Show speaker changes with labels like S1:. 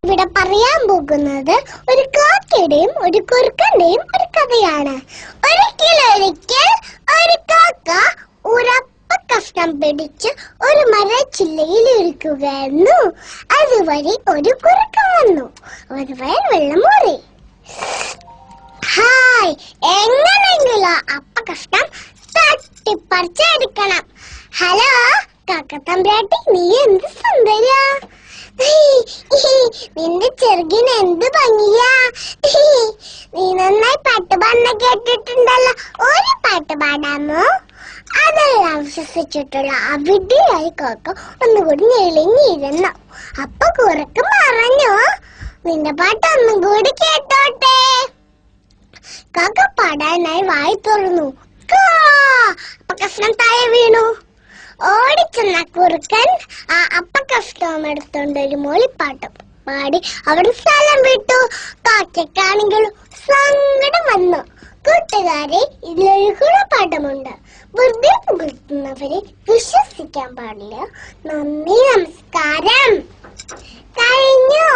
S1: ഇവിടെ പറയാൻ പോകുന്നത് ഒരു കാക്കയുടെയും ഒരു കുറുക്കന്റെയും ഒരു കഥയാണ്. ഒരിക്കൽ ഒരു കാക്ക ഉറപ്പ കഷ്ടം പിടിച്ച് ഒരു മരച്ചില്ലയിൽ ഇരിക്കുകയായിരുന്നു. അതുവഴി ഒരു കുറുക്കൻ വന്നു. ഒരു വയൽ വെള്ളം മൂറി. ഹായ്, എങ്ങനെയെങ്കിലും അപ്പ കഷ്ടം തട്ടിപ്പറിച്ചെടുക്കണം. ഹലോ കാക്കത്തമ്പ്രാട്ടി, നീ എന്ത് സുന്ദരിയാ! നിന്റെ ചെറുകിന് എന്ത് ഭംഗിയാ! നീ നന്നായി പാട്ട് പാടുന്ന കേട്ടിട്ടുണ്ടല്ലോ. ഒരു പാട്ട് പാടാമോ? അതെല്ലാം വിശ്വസിച്ചിട്ടുള്ള അവിടെയായി കാക്ക ഒന്നുകൂടി ഞെളിഞ്ഞിരുന്നു. അപ്പൊ കുറുക്ക് പറഞ്ഞു, നിന്റെ പാട്ട് ഒന്നും കൂടി കേട്ടോട്ടെ. കാക്ക പാടാനായി വായി തുറന്നു. അപ്പൊ കഷ്ണം താഴെ വീണു. ഓടിച്ചെന്ന കുറുക്കൻ ആ അപ്പക്കഷ്ടവും എടുത്തോണ്ട് ഒരു മൂളിപ്പാട്ടും പാടി അവിടെ സ്ഥലം വിട്ടു. കാക്കയ്ക്കാണെങ്കിൽ സങ്കടം വന്നു. കൂട്ടുകാരെ, ഇതിലൊരു ഗുണപാഠമുണ്ട്. വെറുതെ പുകഴ്ത്തുന്നവരെ വിശ്വസിക്കാൻ പാടില്ല. നന്ദി, നമസ്കാരം. കഴിഞ്ഞു.